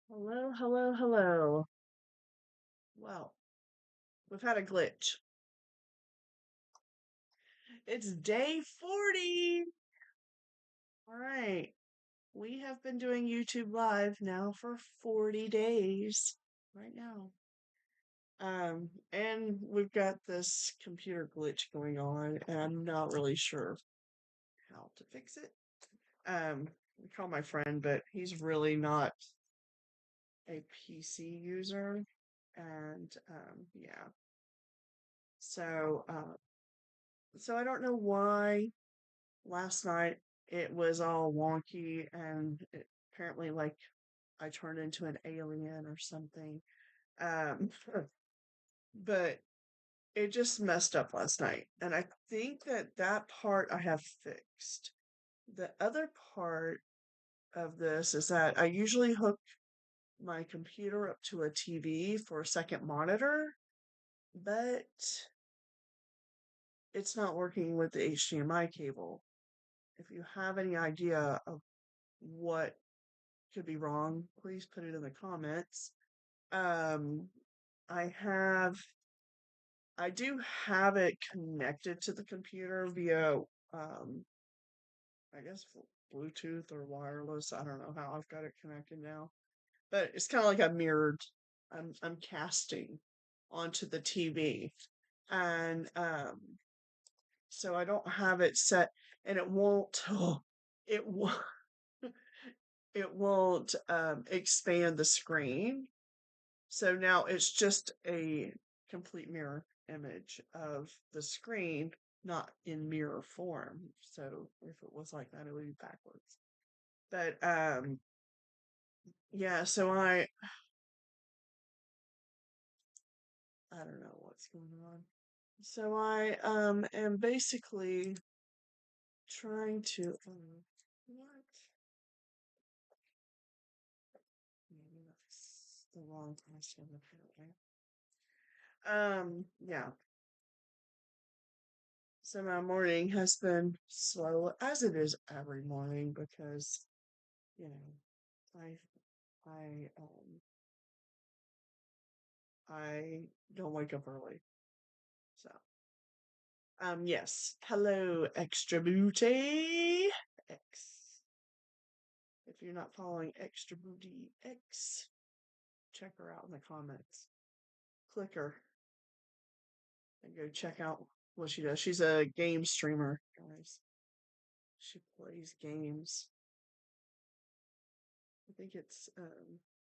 Hello, hello, hello. Well, we've had a glitch. It's day 40. All right. We have been doing YouTube Live now for 40 days. Right now. And we've got this computer glitch going on, and I'm not really sure how to fix it. We call my friend, but he's really not a PC user. And yeah. So so I don't know why last night it was all wonky and apparently like I turned into an alien or something. Um, but it just messed up last night. And I think that part I have fixed. The other part of this is that I usually hook my computer up to a TV for a second monitor, but it's not working with the HDMI cable. If you have any idea of what could be wrong, please put it in the comments. Um, I have, I do have it connected to the computer via, I guess Bluetooth or wireless. I don't know how I've got it connected now, but it's kind of like a mirrored. I'm casting onto the TV, and so I don't have it set, and it won't. It won't. It won't expand the screen. So now it's just a complete mirror image of the screen, not in mirror form. So if it was like that, it would be backwards. But yeah, so I don't know what's going on. So I am basically trying to what? Maybe that's the wrong question apparently. Yeah. So my morning has been slow, as it is every morning, because you know I I don't wake up early. So yes. Hello, Extra Booty X. If you're not following Extra Booty X, check her out in the comments. Click her and go check out what she does. She's a game streamer, guys. She plays games. I think it's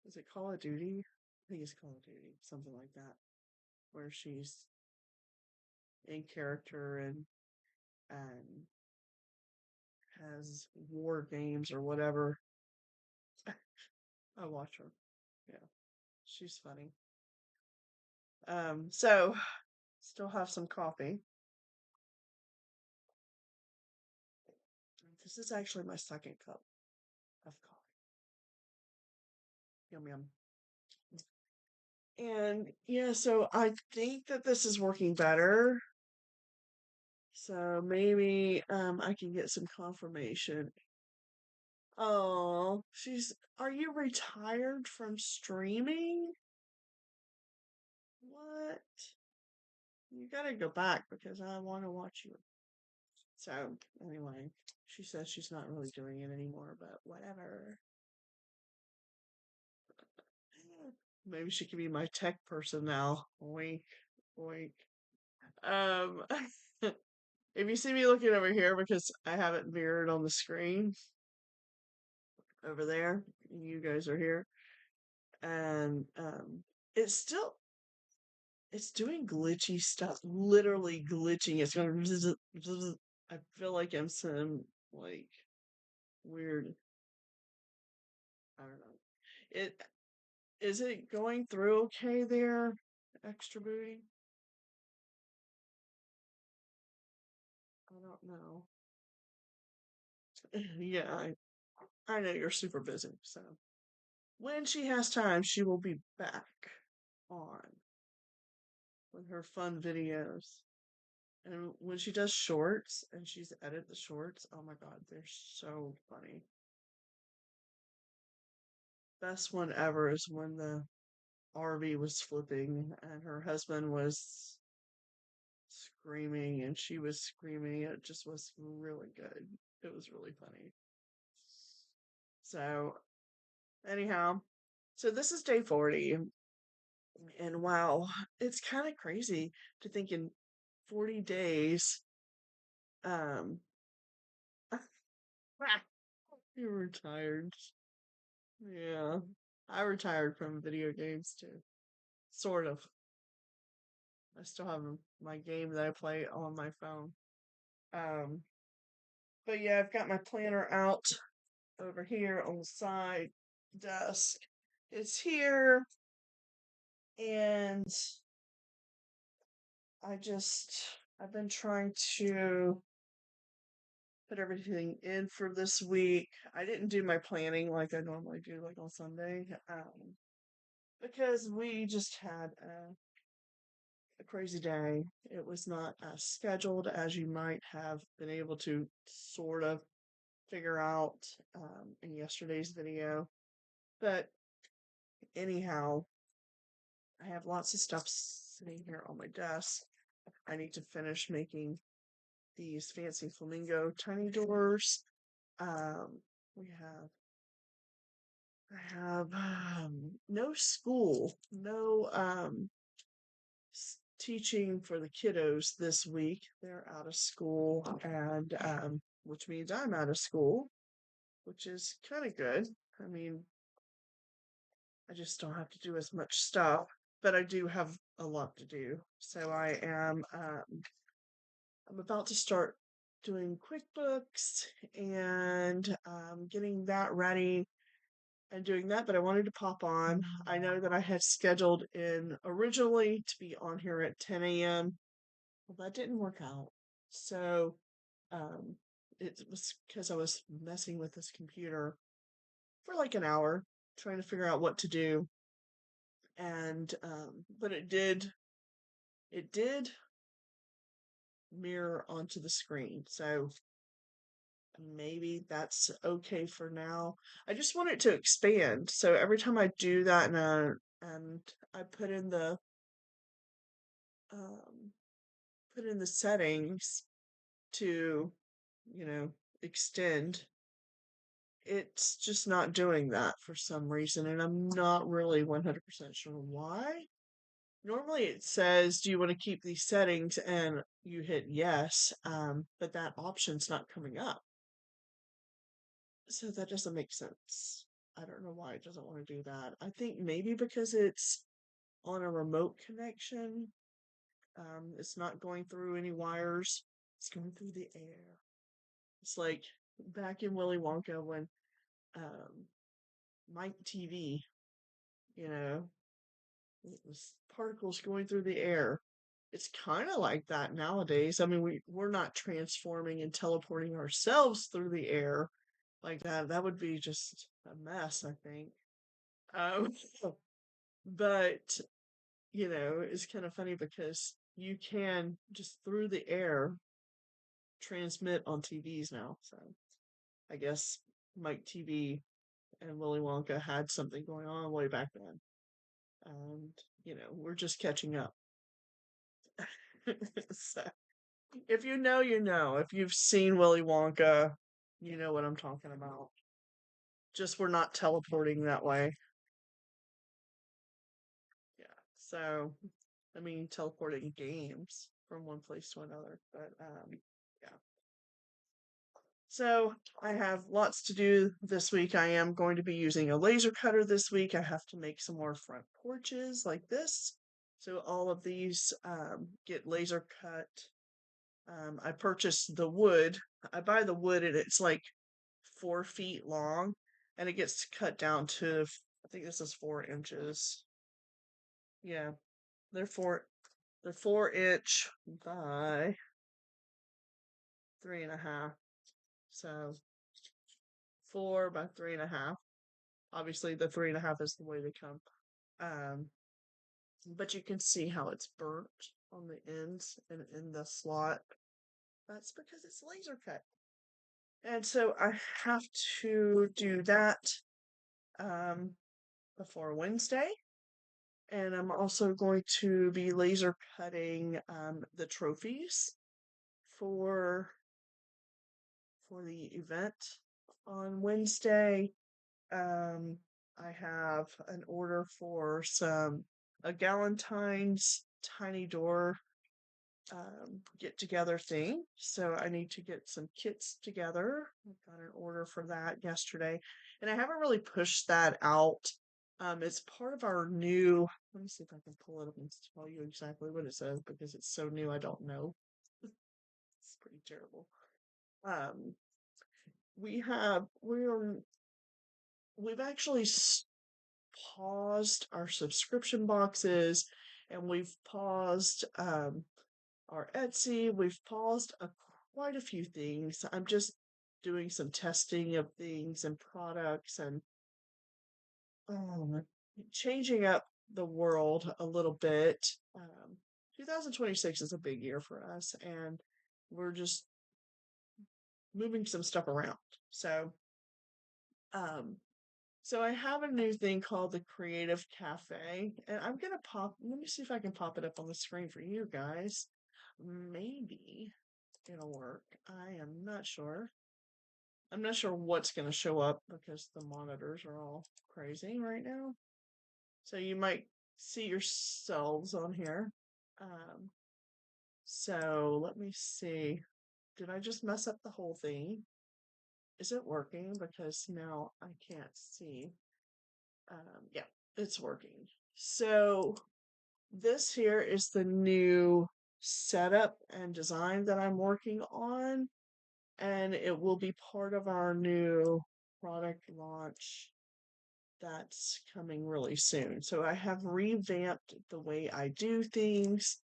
is it Call of Duty? I think it's Call of Duty, something like that, where she's in character and has war games or whatever. I watch her. Yeah, she's funny. So still have some coffee. This is actually my second cup of coffee. Yum yum. And yeah, so I think that this is working better. So maybe I can get some confirmation. Oh, are you retired from streaming? What? You gotta go back because I want to watch you. So, anyway, she says she's not really doing it anymore, but whatever. Maybe she could be my tech person now. Wink, wink. Um, if you see me looking over here because I have it mirrored on the screen over there, you guys are here, and it's still it's doing glitchy stuff, literally glitching. It's going. I feel like I'm some like weird. I don't know. It is it going through okay there, Extra Booty? I don't know. Yeah, I know you're super busy, so when she has time, she will be back on with her fun videos. And when she does shorts and she's edited the shorts, oh my god, they're so funny. best one ever is when the RV was flipping and her husband was screaming and she was screaming. It just was really good. It was really funny. So, anyhow, so this is day 40. And wow, it's kind of crazy to think in 40 days, um, you retired. Yeah, I retired from video games too. Sort of. I still have my game that I play on my phone. Um, but yeah, I've got my planner out over here on the side desk. It's here, and I've been trying to put everything in for this week. I didn't do my planning like I normally do, like on Sunday, because we just had a crazy day. It was not as scheduled as you might have been able to sort of figure out in yesterday's video. But anyhow, I have lots of stuff sitting here on my desk. I need to finish making these fancy flamingo tiny doors. Um, we have I have no school, no teaching for the kiddos this week. They're out of school, and which means I'm out of school, which is kind of good. I mean, I just don't have to do as much stuff, but I do have a lot to do. So I'm about to start doing QuickBooks and getting that ready and doing that, but I wanted to pop on. I know that I had scheduled in originally to be on here at 10 a.m. Well, that didn't work out. So um, it was because I was messing with this computer for like an hour trying to figure out what to do. And but it did mirror onto the screen. So maybe that's okay for now. I just want it to expand. So every time I do that and I um, put in the settings to, you know, extend, it's just not doing that for some reason, and I'm not really 100% sure why. Normally it says, do you want to keep these settings? And you hit yes, but that option's not coming up. So that doesn't make sense. I don't know why it doesn't want to do that. I think maybe because it's on a remote connection. It's not going through any wires. It's going through the air. It's like back in Willy Wonka when um, Mike TV, you know, it was particles going through the air. It's kind of like that nowadays. I mean, we're not transforming and teleporting ourselves through the air like that. That would be just a mess, I think. Um, but it's kind of funny because you can just through the air transmit on TVs now. So I guess Mike TV and Willy Wonka had something going on way back then. And, we're just catching up. So if you know, you know. If you've seen Willy Wonka, you know what I'm talking about. Just we're not teleporting that way. Yeah. So, I mean, teleporting games from one place to another. But, yeah. So I have lots to do this week. I am going to be using a laser cutter this week. I have to make some more front porches like this. So all of these get laser cut. I purchased the wood. I buy the wood and it's like 4 feet long and it gets cut down to, I think this is 4 inches. Yeah, they're 4 inch by 3.5. So 4 by 3.5. Obviously, the 3.5 is the way they come. Um, but you can see how it's burnt on the ends and in the slot. That's because it's laser cut. And so I have to do that. before Wednesday. And I'm also going to be laser cutting the trophies for the event on Wednesday. Um, I have an order for a Galentine's tiny door get together thing. So I need to get some kits together. I got an order for that yesterday, and I haven't really pushed that out. It's part of our new. Let me see if I can pull it up and tell you exactly what it says because it's so new. I don't know. It's pretty terrible. Um, we've actually paused our subscription boxes, and we've paused our Etsy. We've paused quite a few things. I'm just doing some testing of things and products and um, changing up the world a little bit. 2026 is a big year for us, and we're just moving some stuff around. Um, so I have a new thing called the Creative Cafe, and I'm gonna let me see if I can pop it up on the screen for you guys. Maybe it'll work. I am not sure. I'm not sure what's gonna show up because the monitors are all crazy right now. So you might see yourselves on here. Um, so let me see. Did I just mess up the whole thing? Is it working? Because now I can't see. Yeah, it's working. So this here is the new setup and design that I'm working on, and it will be part of our new product launch that's coming really soon. So I have revamped the way I do things.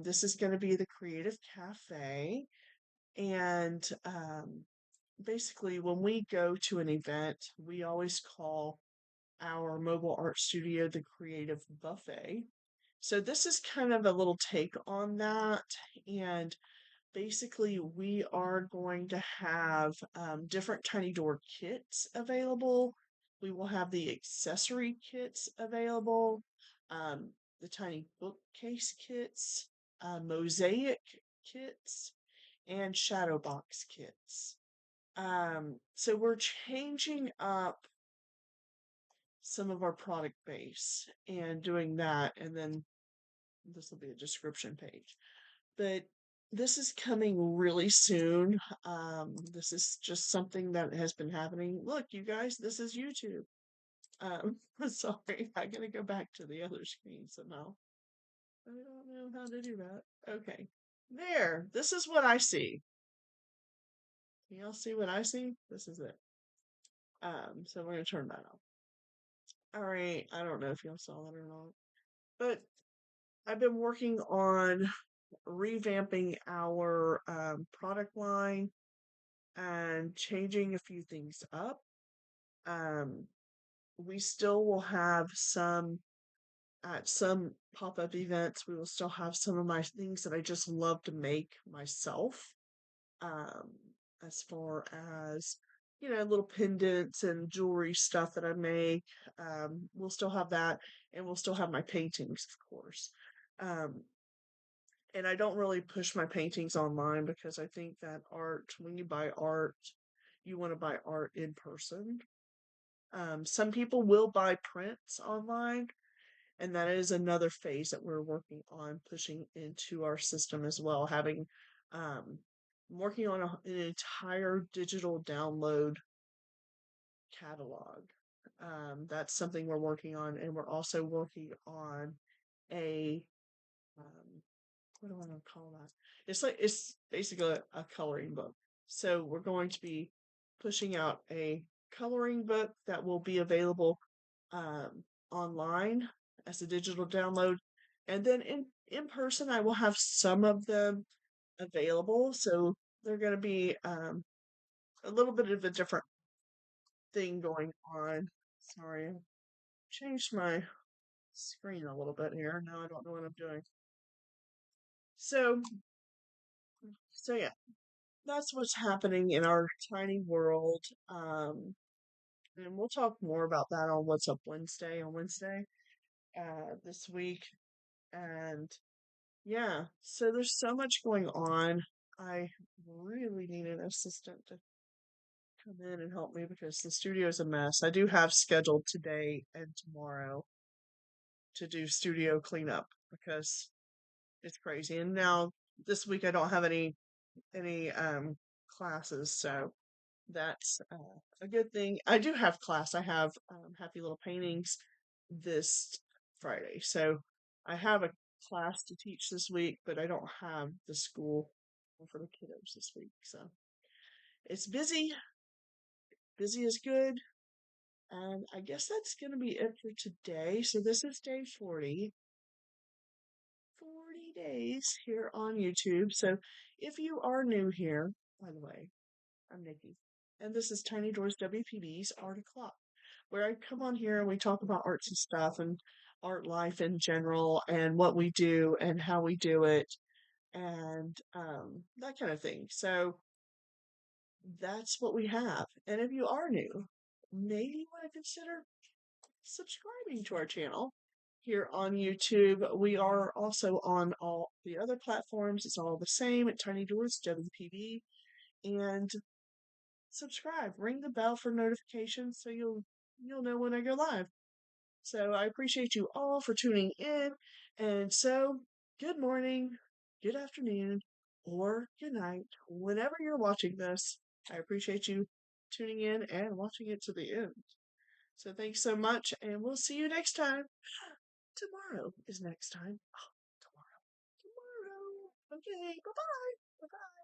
This is going to be the Creative Cafe, and basically, when we go to an event, we always call our mobile art studio the Creative Buffet. So this is kind of a little take on that. And basically, we are going to have different tiny door kits available. We will have the accessory kits available, um, the tiny bookcase kits, mosaic kits, and shadow box kits. So we're changing up some of our product base and doing that, and then this will be a description page. But this is coming really soon. This is just something that has been happening. Look, you guys, this is YouTube. Sorry, I gotta go back to the other screen somehow. I don't know how to do that. Okay, there. This is what I see. Can y'all see what I see? This is it. So we're gonna turn that off. All right. I don't know if y'all saw that or not, but I've been working on revamping our product line and changing a few things up. Um, we still will have at some pop-up events, we will still have some of my things that I just love to make myself. Um, as far as, little pendants and jewelry stuff that I make. We'll still have that, and we'll still have my paintings, of course. Um, and I don't really push my paintings online because I think that when you buy art, you want to buy art in person. Some people will buy prints online, and that is another phase that we're working on pushing into our system as well. Um, working on an entire digital download catalog. That's something we're working on, and we're also working on a what do I want to call that? It's basically a coloring book. So we're going to be pushing out a coloring book that will be available online as a digital download, and then in person I will have some of them available. So they're going to be a little bit of a different thing going on. Sorry, I changed my screen a little bit here. Now I don't know what I'm doing. So yeah, that's what's happening in our tiny world. And we'll talk more about that on What's Up Wednesday on Wednesday this week. And yeah, so there's so much going on. I really need an assistant to come in and help me because the studio is a mess. I do have scheduled today and tomorrow to do studio cleanup because it's crazy. And now this week I don't have any classes, so that's a good thing. I do have class. I have Happy Little Paintings this Friday, so I have a class to teach this week, but I don't have the school for the kiddos this week. So it's busy. Busy is good. And I guess that's going to be it for today. So this is day 40. 40 days here on YouTube. So if you are new here, by the way, I'm Nikki, and this is Tiny Doors WPB's Art O'Clock, where I come on here and we talk about arts and stuff and art life in general and what we do and how we do it and that kind of thing. So that's what we have. And if you are new, maybe you want to consider subscribing to our channel here on YouTube. We are also on all the other platforms. It's all the same at Tiny Doors WPB. And subscribe, ring the bell for notifications so you'll know when I go live. So I appreciate you all for tuning in. And so good morning, good afternoon, or good night, whenever you're watching this. I appreciate you tuning in and watching it to the end. So thanks so much, and we'll see you next time. Tomorrow is next time. Oh, tomorrow. Tomorrow. Okay, bye bye. Bye bye.